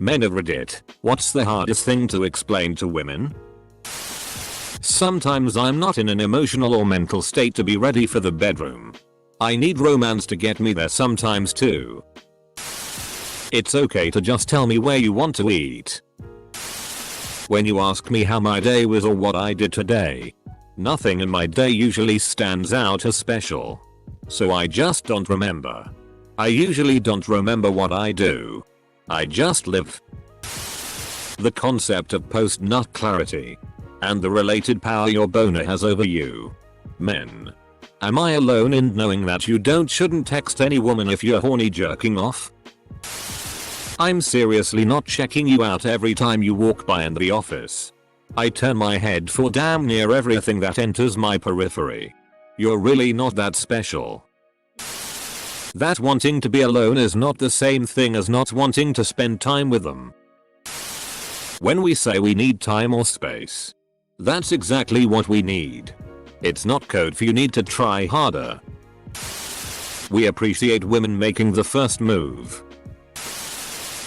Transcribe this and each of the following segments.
Men of Reddit, what's the hardest thing to explain to women? Sometimes I'm not in an emotional or mental state to be ready for the bedroom. I need romance to get me there sometimes too. It's okay to just tell me where you want to eat. When you ask me how my day was or what I did today, nothing in my day usually stands out as special. So I just don't remember. I usually don't remember what I do. I just live. The concept of post-nut clarity and the related power your boner has over you. Men. Am I alone in knowing that you shouldn't text any woman if you're horny jerking off? I'm seriously not checking you out every time you walk by in the office. I turn my head for damn near everything that enters my periphery. You're really not that special. That wanting to be alone is not the same thing as not wanting to spend time with them. When we say we need time or space, that's exactly what we need. It's not code for you need to try harder. We appreciate women making the first move.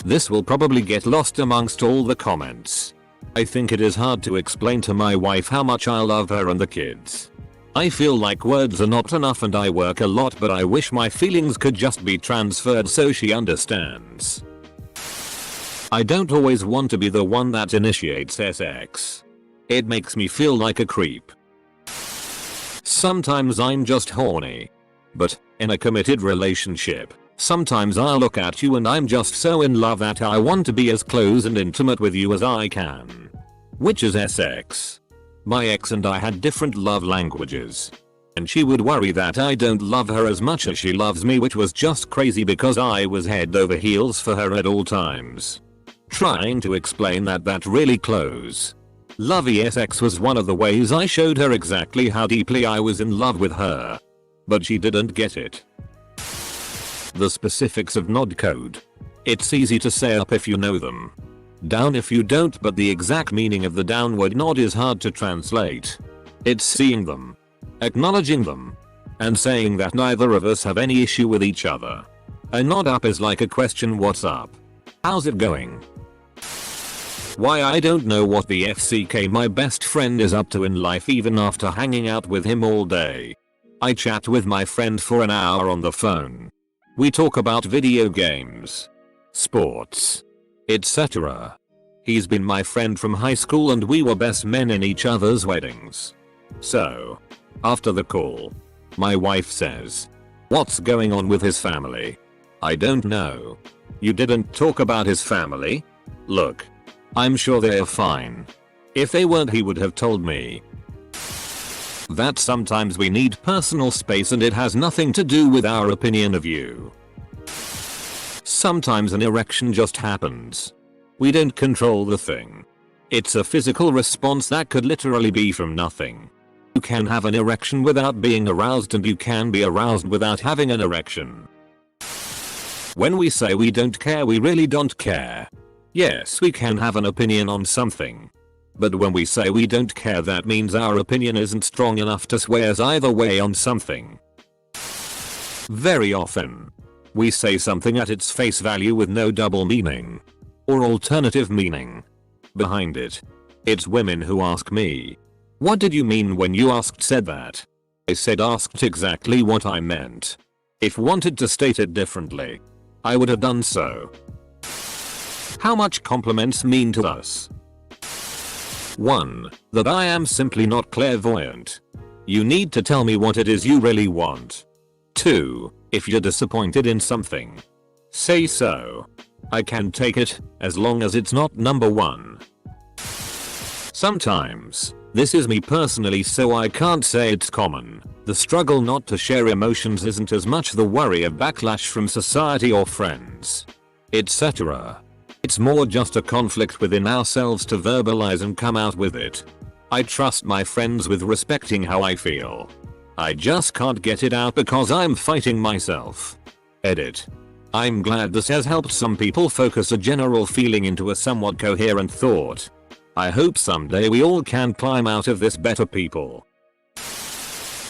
This will probably get lost amongst all the comments. I think it is hard to explain to my wife how much I love her and the kids. I feel like words are not enough and I work a lot, but I wish my feelings could just be transferred so she understands. I don't always want to be the one that initiates sex. It makes me feel like a creep. Sometimes I'm just horny. But, in a committed relationship, sometimes I'll look at you and I'm just so in love that I want to be as close and intimate with you as I can. Which is sex. My ex and I had different love languages. And she would worry that I don't love her as much as she loves me, which was just crazy because I was head over heels for her at all times. Trying to explain that really close, lovey sex was one of the ways I showed her exactly how deeply I was in love with her. But she didn't get it. The specifics of nod code. It's easy to say up if you know them. Down if you don't, but the exact meaning of the downward nod is hard to translate. It's seeing them, acknowledging them, and saying that neither of us have any issue with each other. A nod up is like a question, what's up? How's it going? Why I don't know what the FCK my best friend is up to in life even after hanging out with him all day. I chat with my friend for an hour on the phone. We talk about video games, sports, etc. He's been my friend from high school and we were best men in each other's weddings. So, after the call, my wife says, "What's going on with his family?" I don't know. You didn't talk about his family? Look, I'm sure they're fine. If they weren't, he would have told me. That sometimes we need personal space and it has nothing to do with our opinion of you. Sometimes an erection just happens. We don't control the thing. It's a physical response that could literally be from nothing. You can have an erection without being aroused and you can be aroused without having an erection. When we say we don't care, we really don't care. Yes, we can have an opinion on something. But when we say we don't care, that means our opinion isn't strong enough to sway us either way on something. Very often, we say something at its face value with no double meaning or alternative meaning behind it. It's women who ask me, "What did you mean when you said that?" I said asked exactly what I meant. If wanted to state it differently, I would have done so. How much compliments mean to us? 1. That I am simply not clairvoyant. You need to tell me what it is you really want. 2. If you're disappointed in something, say so. I can take it, as long as it's not number 1. Sometimes, this is me personally, so I can't say it's common. The struggle not to share emotions isn't as much the worry of backlash from society or friends, etc. It's more just a conflict within ourselves to verbalize and come out with it. I trust my friends with respecting how I feel. I just can't get it out because I'm fighting myself. Edit. I'm glad this has helped some people focus a general feeling into a somewhat coherent thought. I hope someday we all can climb out of this better people.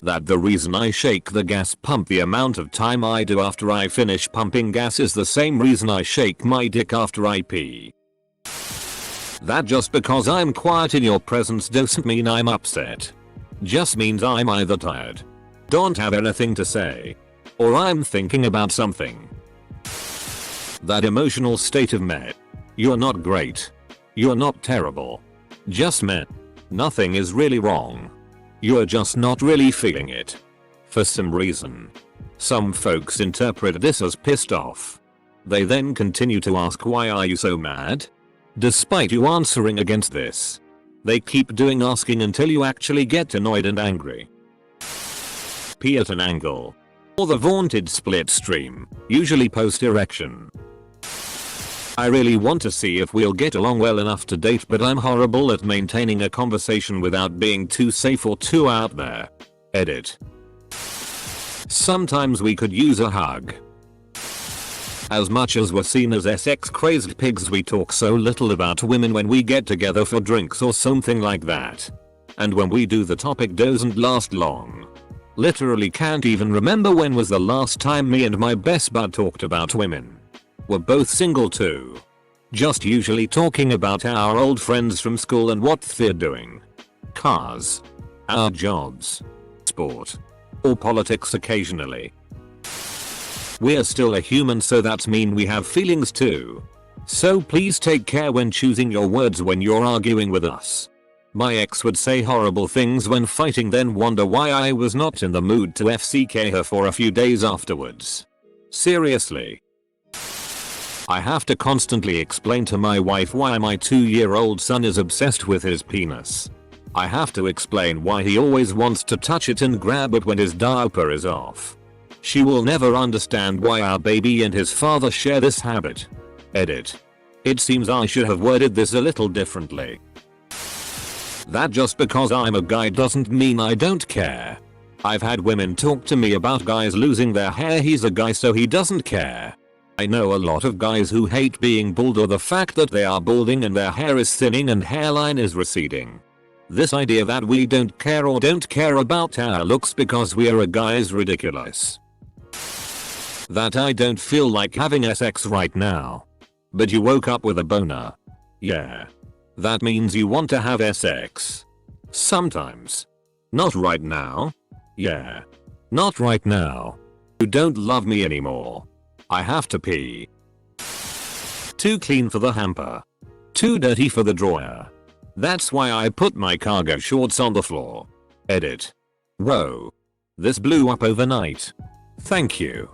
That the reason I shake the gas pump the amount of time I do after I finish pumping gas is the same reason I shake my dick after I pee. That just because I'm quiet in your presence doesn't mean I'm upset. Just means I'm either tired, don't have anything to say, or I'm thinking about something. That emotional state of meh. You're not great. You're not terrible. Just meh. Nothing is really wrong. You're just not really feeling it. For some reason. Some folks interpret this as pissed off. They then continue to ask, why are you so mad? Despite you answering against this. They keep doing asking until you actually get annoyed and angry. Pee at an angle. Or the vaunted split stream, usually post erection. I really want to see if we'll get along well enough to date, but I'm horrible at maintaining a conversation without being too safe or too out there. Edit. Sometimes we could use a hug. As much as we're seen as sex crazed pigs, we talk so little about women when we get together for drinks or something like that. And when we do, the topic doesn't last long. Literally can't even remember when was the last time me and my best bud talked about women. We're both single too. Just usually talking about our old friends from school and what they're doing. Cars. Our jobs. Sport. Or politics occasionally. We're still a human, so that means we have feelings too. So please take care when choosing your words when you're arguing with us. My ex would say horrible things when fighting, then wonder why I was not in the mood to FCK her for a few days afterwards. Seriously. I have to constantly explain to my wife why my 2-year-old son is obsessed with his penis. I have to explain why he always wants to touch it and grab it when his diaper is off. She will never understand why our baby and his father share this habit. Edit. It seems I should have worded this a little differently. That just because I'm a guy doesn't mean I don't care. I've had women talk to me about guys losing their hair. He's a guy, so he doesn't care. I know a lot of guys who hate being bald or the fact that they are balding and their hair is thinning and hairline is receding. This idea that we don't care or don't care about our looks because we are a guy is ridiculous. That I don't feel like having sex right now. But you woke up with a boner. Yeah. That means you want to have sex. Sometimes. Not right now. Yeah. Not right now. You don't love me anymore. I have to pee. Too clean for the hamper. Too dirty for the drawer. That's why I put my cargo shorts on the floor. Edit. Whoa. This blew up overnight. Thank you,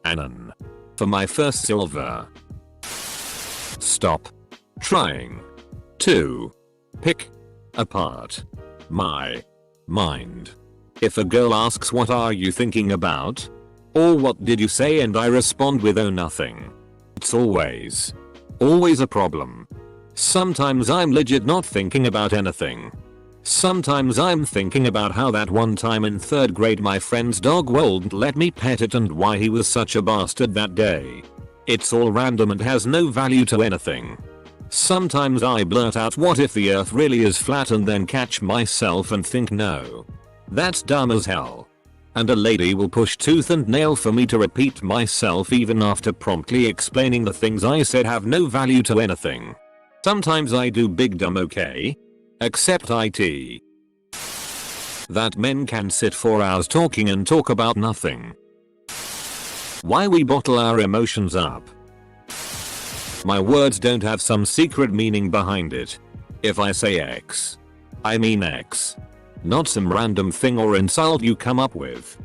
Anon, for my first silver. Stop trying to pick apart my mind. If a girl asks what are you thinking about? Or what did you say, and I respond with oh nothing. It's always a problem. Sometimes I'm legit not thinking about anything. Sometimes I'm thinking about how that one time in 3rd grade my friend's dog wouldn't let me pet it and why he was such a bastard that day. It's all random and has no value to anything. Sometimes I blurt out what if the earth really is flat and then catch myself and think no. That's dumb as hell. And a lady will push tooth and nail for me to repeat myself even after promptly explaining the things I said have no value to anything. Sometimes I do big dumb okay? Except IT. That men can sit for hours talking and talk about nothing. Why we bottle our emotions up. My words don't have some secret meaning behind it. If I say X, I mean X. Not some random thing or insult you come up with.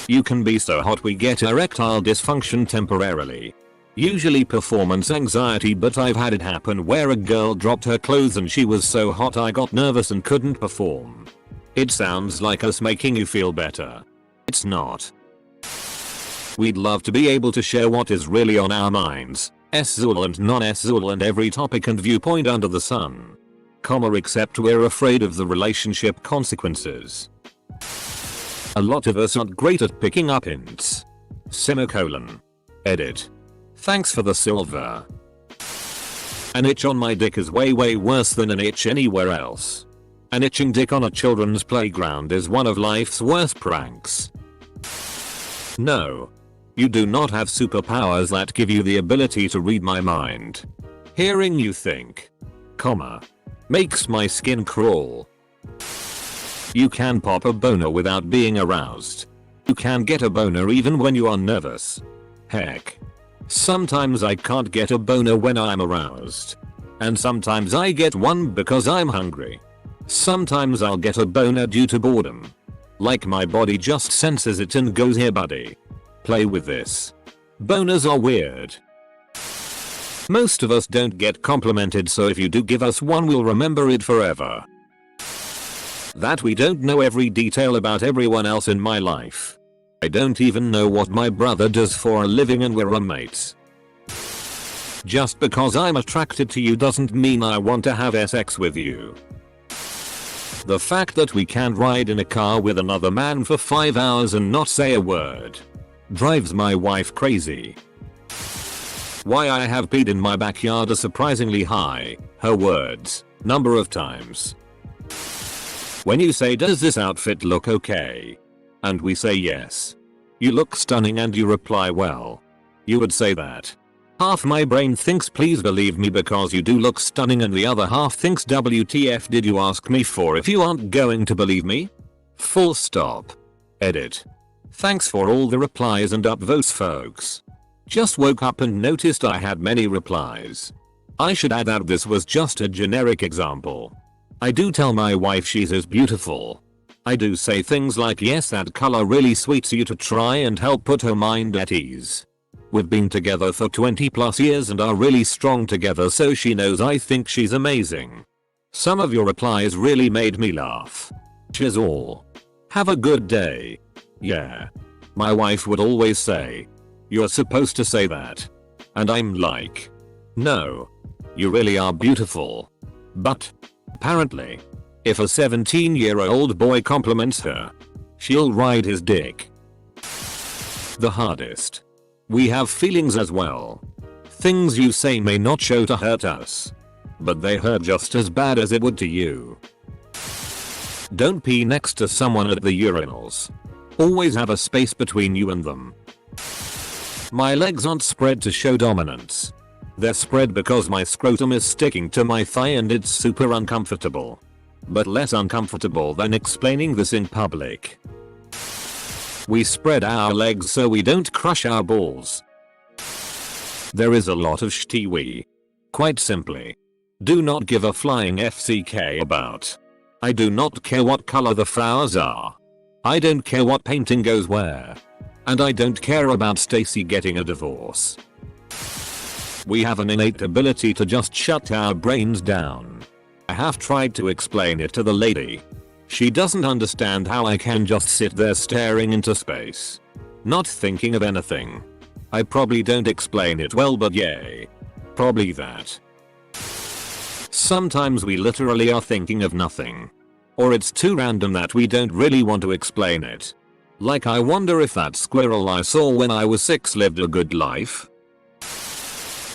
You can be so hot we get erectile dysfunction temporarily. Usually performance anxiety, but I've had it happen where a girl dropped her clothes and she was so hot I got nervous and couldn't perform. It sounds like us making you feel better. It's not. We'd love to be able to share what is really on our minds, S-Zul and non-S-Zul and every topic and viewpoint under the sun. Except we're afraid of the relationship consequences. A lot of us aren't great at picking up hints. Semicolon. Edit. Thanks for the silver. An itch on my dick is way worse than an itch anywhere else. An itching dick on a children's playground is one of life's worst pranks. No. You do not have superpowers that give you the ability to read my mind. Hearing you think, makes my skin crawl. You can pop a boner without being aroused. You can get a boner even when you are nervous. Heck. Sometimes I can't get a boner when I'm aroused. And sometimes I get one because I'm hungry. Sometimes I'll get a boner due to boredom. Like my body just senses it and goes, here buddy. Play with this. Boners are weird. Most of us don't get complimented, so if you do give us one, we'll remember it forever. That we don't know every detail about everyone else in my life. I don't even know what my brother does for a living and we're roommates. Just because I'm attracted to you doesn't mean I want to have sex with you. The fact that we can't ride in a car with another man for 5 hours and not say a word drives my wife crazy. Why I have peed in my backyard a surprisingly high, her words, number of times. When you say, does this outfit look okay? And we say yes. You look stunning and you reply, well. You would say that. Half my brain thinks please believe me because you do look stunning, and the other half thinks WTF did you ask me for if you aren't going to believe me? Full stop. Edit. Thanks for all the replies and upvotes folks. Just woke up and noticed I had many replies. I should add that this was just a generic example. I do tell my wife she's as beautiful. I do say things like, yes, that color really suits you, to try and help put her mind at ease. We've been together for 20+ years and are really strong together, so she knows I think she's amazing. Some of your replies really made me laugh. Cheers all. Have a good day. Yeah. My wife would always say, you're supposed to say that. And I'm like, no. You really are beautiful. But apparently, if a 17-year-old boy compliments her, she'll ride his dick. The hardest. We have feelings as well. Things you say may not show to hurt us, but they hurt just as bad as it would to you. Don't pee next to someone at the urinals. Always have a space between you and them. My legs aren't spread to show dominance. They're spread because my scrotum is sticking to my thigh and it's super uncomfortable. But less uncomfortable than explaining this in public. We spread our legs so we don't crush our balls. There is a lot of shit we, quite simply, do not give a flying FCK about. I do not care what color the flowers are. I don't care what painting goes where. And I don't care about Stacy getting a divorce. We have an innate ability to just shut our brains down. I have tried to explain it to the lady. She doesn't understand how I can just sit there staring into space, not thinking of anything. I probably don't explain it well, but yay. Probably that. Sometimes we literally are thinking of nothing. Or it's too random that we don't really want to explain it. Like, I wonder if that squirrel I saw when I was 6 lived a good life.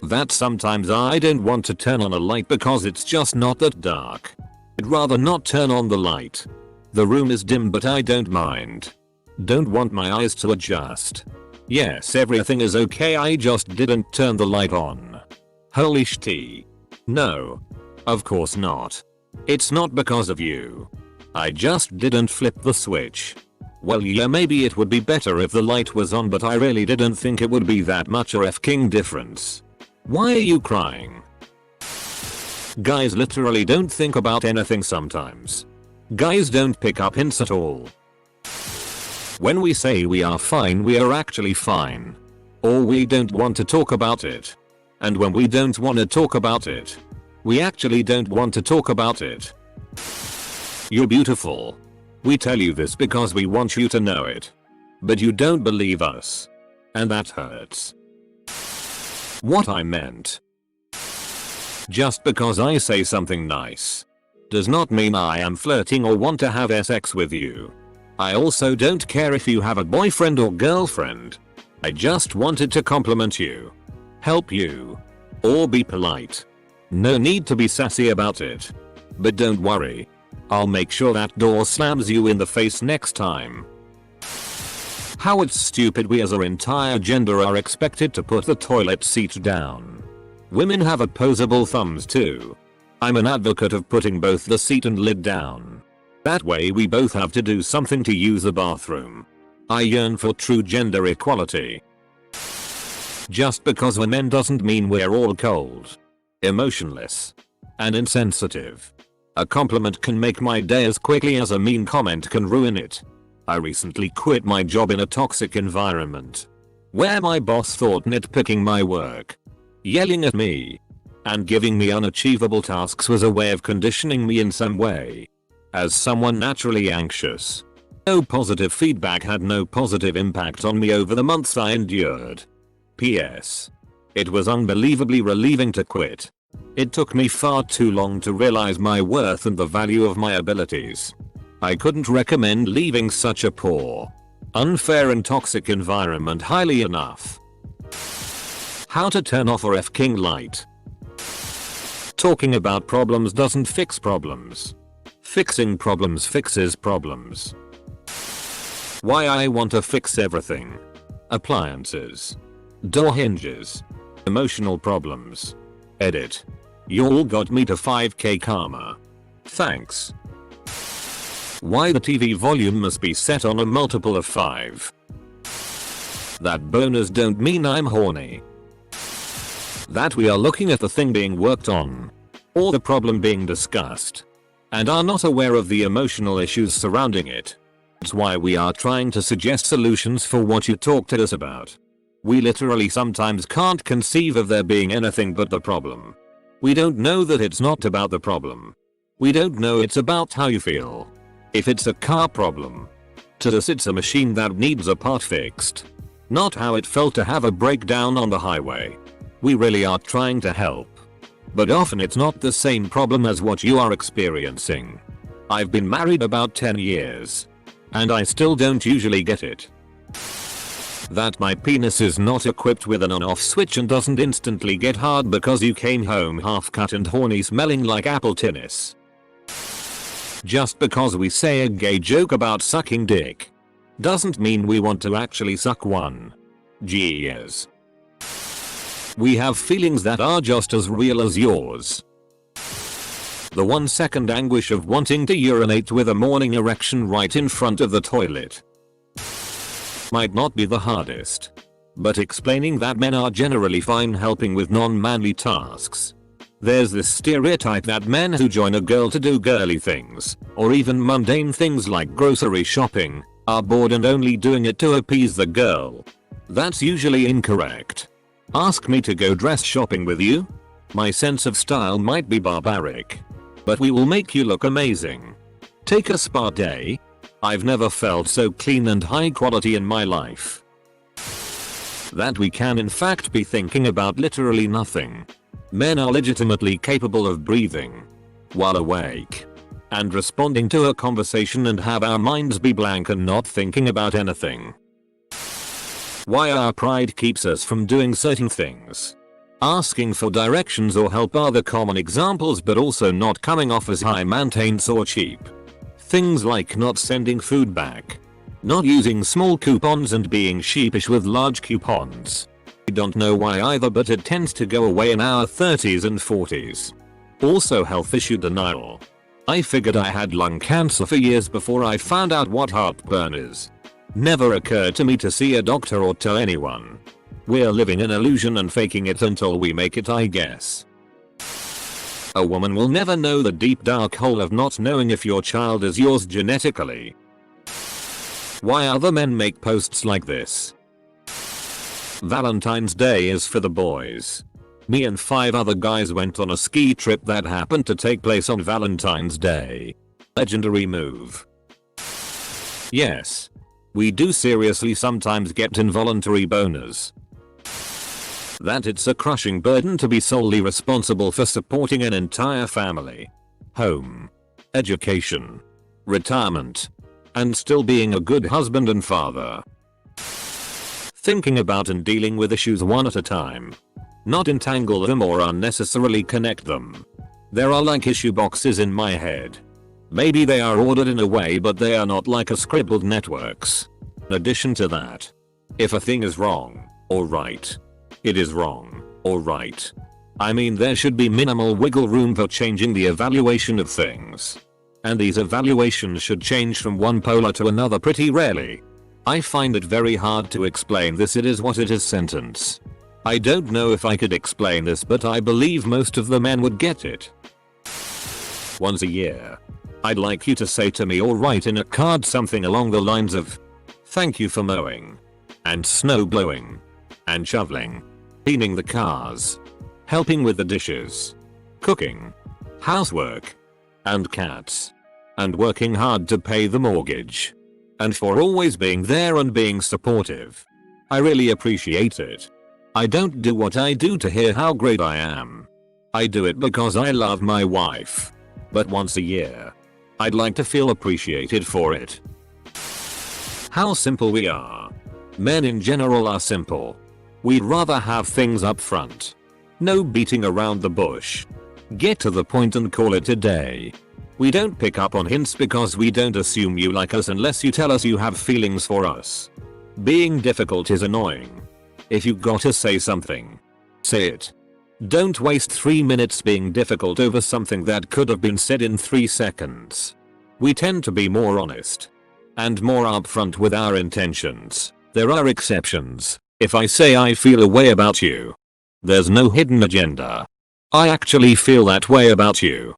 That sometimes I don't want to turn on a light because it's just not that dark. I'd rather not turn on the light. The room is dim but I don't mind. Don't want my eyes to adjust. Yes, everything is okay, I just didn't turn the light on. Holy shit. No. Of course not. It's not because of you. I just didn't flip the switch. Well, yeah, maybe it would be better if the light was on, but I really didn't think it would be that much a f-king difference. Why are you crying? Guys literally don't think about anything sometimes. Guys don't pick up hints at all. When we say we are fine, we are actually fine. Or we don't want to talk about it. And when we don't want to talk about it, we actually don't want to talk about it. You're beautiful. We tell you this because we want you to know it. But you don't believe us. And that hurts. What I meant. Just because I say something nice does not mean I am flirting or want to have sex with you. I also don't care if you have a boyfriend or girlfriend. I just wanted to compliment you, help you, or be polite. No need to be sassy about it. But don't worry. I'll make sure that door slams you in the face next time. How it's stupid we as our entire gender are expected to put the toilet seat down. Women have opposable thumbs too. I'm an advocate of putting both the seat and lid down. That way we both have to do something to use the bathroom. I yearn for true gender equality. Just because we're men doesn't mean we're all cold, emotionless, and insensitive. A compliment can make my day as quickly as a mean comment can ruin it. I recently quit my job in a toxic environment, where my boss thought nitpicking my work, yelling at me, and giving me unachievable tasks was a way of conditioning me in some way. As someone naturally anxious, no positive feedback had no positive impact on me over the months I endured. P.S. It was unbelievably relieving to quit. It took me far too long to realize my worth and the value of my abilities. I couldn't recommend leaving such a poor, unfair and toxic environment highly enough. How to turn off a F-king light. Talking about problems doesn't fix problems. Fixing problems fixes problems. Why I want to fix everything. Appliances. Door hinges. Emotional problems. Edit. You all got me to 5k karma. Thanks. Why the TV volume must be set on a multiple of 5. That boners don't mean I'm horny. That we are looking at the thing being worked on, or the problem being discussed, and are not aware of the emotional issues surrounding it. That's why we are trying to suggest solutions for what you talked to us about. We literally sometimes can't conceive of there being anything but the problem. We don't know that it's not about the problem. We don't know it's about how you feel. If it's a car problem, to us it's a machine that needs a part fixed. Not how it felt to have a breakdown on the highway. We really are trying to help. But often it's not the same problem as what you are experiencing. I've been married about 10 years. And I still don't usually get it. That my penis is not equipped with an on-off switch and doesn't instantly get hard because you came home half-cut and horny smelling like apple tennis. Just because we say a gay joke about sucking dick doesn't mean we want to actually suck one. Jeez. We have feelings that are just as real as yours. The 1 second anguish of wanting to urinate with a morning erection right in front of the toilet might not be the hardest. But explaining that men are generally fine helping with non-manly tasks. There's this stereotype that men who join a girl to do girly things, or even mundane things like grocery shopping, are bored and only doing it to appease the girl. That's usually incorrect. Ask me to go dress shopping with you? My sense of style might be barbaric, but we will make you look amazing. Take a spa day. I've never felt so clean and high quality in my life. That we can in fact be thinking about literally nothing. Men are legitimately capable of breathing while awake and responding to a conversation and have our minds be blank and not thinking about anything. Why our pride keeps us from doing certain things. Asking for directions or help are the common examples, but also not coming off as high maintenance or cheap. Things like not sending food back, not using small coupons and being sheepish with large coupons. I don't know why either, but it tends to go away in our 30s and 40s. Also health issue denial. I figured I had lung cancer for years before I found out what heartburn is. Never occurred to me to see a doctor or tell anyone. We're living an illusion and faking it until we make it, I guess. A woman will never know the deep dark hole of not knowing if your child is yours genetically. Why other men make posts like this. Valentine's Day is for the boys. Me and 5 other guys went on a ski trip that happened to take place on Valentine's Day. Legendary move. Yes. We do seriously sometimes get involuntary boners. That it's a crushing burden to be solely responsible for supporting an entire family, home, education, retirement, and still being a good husband and father. Thinking about and dealing with issues one at a time. Not entangle them or unnecessarily connect them. There are like issue boxes in my head. Maybe they are ordered in a way, but they are not like a scribbled networks. In addition to that, if a thing is wrong or right, it is wrong or right. I mean, there should be minimal wiggle room for changing the evaluation of things. And these evaluations should change from one polar to another pretty rarely. I find it very hard to explain this "it is what it is" sentence. I don't know if I could explain this, but I believe most of the men would get it. Once a year, I'd like you to say to me or write in a card something along the lines of, "Thank you for mowing, and snow blowing, and shoveling, cleaning the cars, helping with the dishes, cooking, housework, and cats, and working hard to pay the mortgage, and for always being there and being supportive. I really appreciate it. I don't do what I do to hear how great I am. I do it because I love my wife. But once a year, I'd like to feel appreciated for it." How simple we are. Men in general are simple. We'd rather have things up front. No beating around the bush. Get to the point and call it a day. We don't pick up on hints because we don't assume you like us unless you tell us you have feelings for us. Being difficult is annoying. If you gotta say something, say it. Don't waste 3 minutes being difficult over something that could have been said in 3 seconds. We tend to be more honest and more upfront with our intentions. There are exceptions. If I say I feel a way about you, there's no hidden agenda. I actually feel that way about you.